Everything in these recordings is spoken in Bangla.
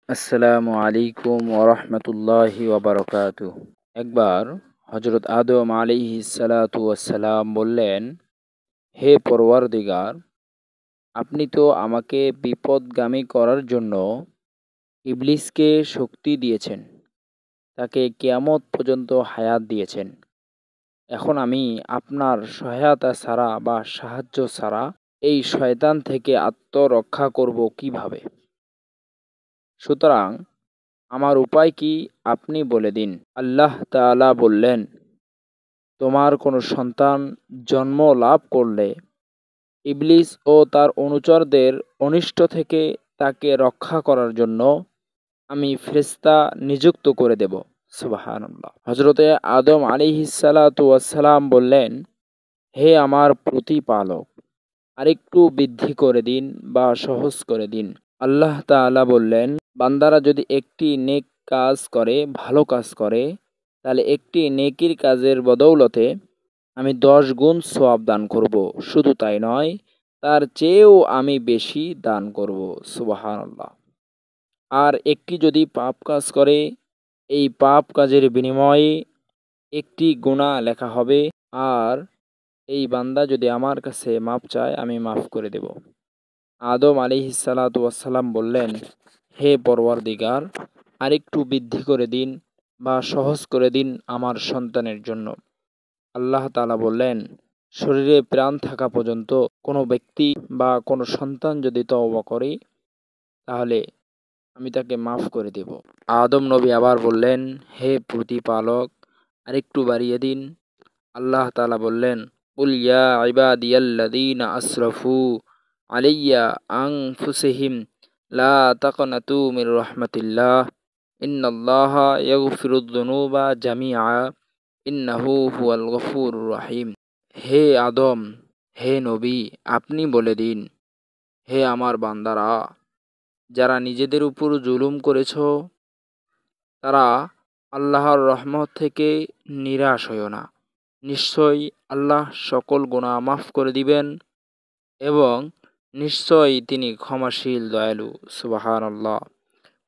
আসসালামু আলাইকুম ওরহমতুল্লাহি ওবরকাতুহ। একবার হজরত আদম আলাইহিস সালাতু ওয়াসসালাম বললেন, হে পরওয়ারদিগার, আপনি তো আমাকে বিপদগামী করার জন্য ইবলিসকে শক্তি দিয়েছেন, তাকে কিয়ামত পর্যন্ত হায়াত দিয়েছেন। এখন আমি আপনার সহায়তা ছাড়া বা সাহায্য ছাড়া এই শয়তান থেকে আত্মরক্ষা করব কিভাবে? সুতরাং আমার উপায় কি আপনি বলে দিন। আল্লাহ তাআলা বললেন, তোমার কোনো সন্তান জন্ম লাভ করলে ইবলিস ও তার অনুচরদের অনিষ্ট থেকে তাকে রক্ষা করার জন্য আমি ফেরেশতা নিযুক্ত করে দেব। সুবহানাল্লাহ। হযরতে আদম আলাইহিস সালাতু ওয়াস সালাম বললেন, হে আমার প্রতিপালক, আরেকটু বৃদ্ধি করে দিন বা সহজ করে দিন। আল্লাহ তাআলা বললেন, বান্দারা যদি একটি নেক কাজ করে, ভালো কাজ করে, তাহলে একটি নেকির কাজের বদৌলতে আমি 10 গুণ সওয়াব দান করব। শুধু তাই নয়, তার চেয়েও আমি বেশি দান করব। সুবহানাল্লাহ। আর একটি যদি পাপ কাজ করে, এই পাপ কাজের বিনিময়ে একটি গুনাহ লেখা হবে। আর এই বান্দা যদি আমার কাছে মাপ চায়, আমি মাফ করে দেব। আদম আলাইহিস সালাতু ওয়াসসালাম বললেন, হে পরওয়ারদিগার, আরেকটু বৃদ্ধি করে দিন বা সহজ করে দিন আমার সন্তানের জন্য। আল্লাহ তাআলা বললেন, শরীরে প্রাণ থাকা পর্যন্ত কোনো ব্যক্তি বা কোনো সন্তান যদি তওবা করে, তাহলে আমি তাকে মাফ করে দেব। আদম নবী আবার বললেন, হে প্রতিপালক, আরেকটু বাড়িয়ে দিন। আল্লাহ তাআলা বললেন, কুল ইয়া ইবাদিয়াল্লাযীনা আসরাফু আলাইয়া আনফুসিহিম লা তাকনাতু মির রাহমাতিল্লাহ ইন্নাল্লাহা ইয়াগফিরুয যুনুবা জামিআ ইন্নাহু হুয়াল গফুরুর রহিম। হে আদম, হে নবী, আপনি বলে দিন, হে আমার বান্দারা, যারা নিজেদের উপর জুলুম করেছ, তারা আল্লাহর রহমত থেকে নিরাশ হইও না। নিশ্চয়ই আল্লাহ সকল গুনাহ মাফ করে দিবেন এবং নিশ্চয়ই তিনি ক্ষমাশীল দয়ালু। সুবহানাল্লাহ।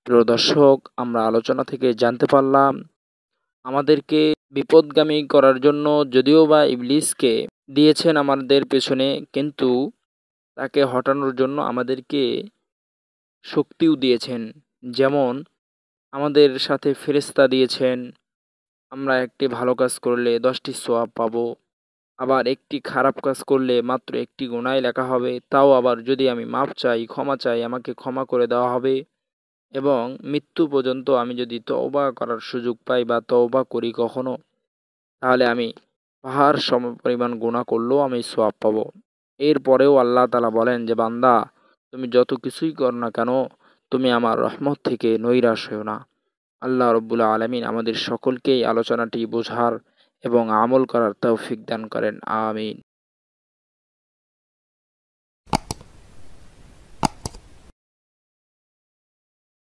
প্রিয় দর্শক, আমরা আলোচনা থেকে জানতে পারলাম, আমাদেরকে বিপদগামী করার জন্য যদিও বা ইবলিসকে দিয়েছেন আমাদের পেছনে, কিন্তু তাকে হটানোর জন্য আমাদেরকে শক্তিও দিয়েছেন। যেমন আমাদের সাথে ফেরেশতা দিয়েছেন। আমরা একটি ভালো কাজ করলে 10টি সওয়াব পাবো। আবার একটি খারাপ কাজ করলে মাত্র একটি গুনাহ লেখা হবে। তাও আবার যদি আমি মাপ চাই, ক্ষমা চাই, আমাকে ক্ষমা করে দেওয়া হবে। এবং মৃত্যু পর্যন্ত আমি যদি তওবা করার সুযোগ পাই বা তওবা করি কখনো, তাহলে আমি পাহাড় সমপরিমাণ গুনাহ করলেও আমি সওয়াব পাবো। এরপরেও আল্লাহ তাআলা বলেন যে, বান্দা, তুমি যত কিছুই করো না কেন, তুমি আমার রহমত থেকে নৈরাশ হইও না। আল্লাহ রব্বুল আলামিন আমাদের সকলকেই আলোচনাটি বোঝার এবং আমল করার তৌফিক দান করেন। আমিন।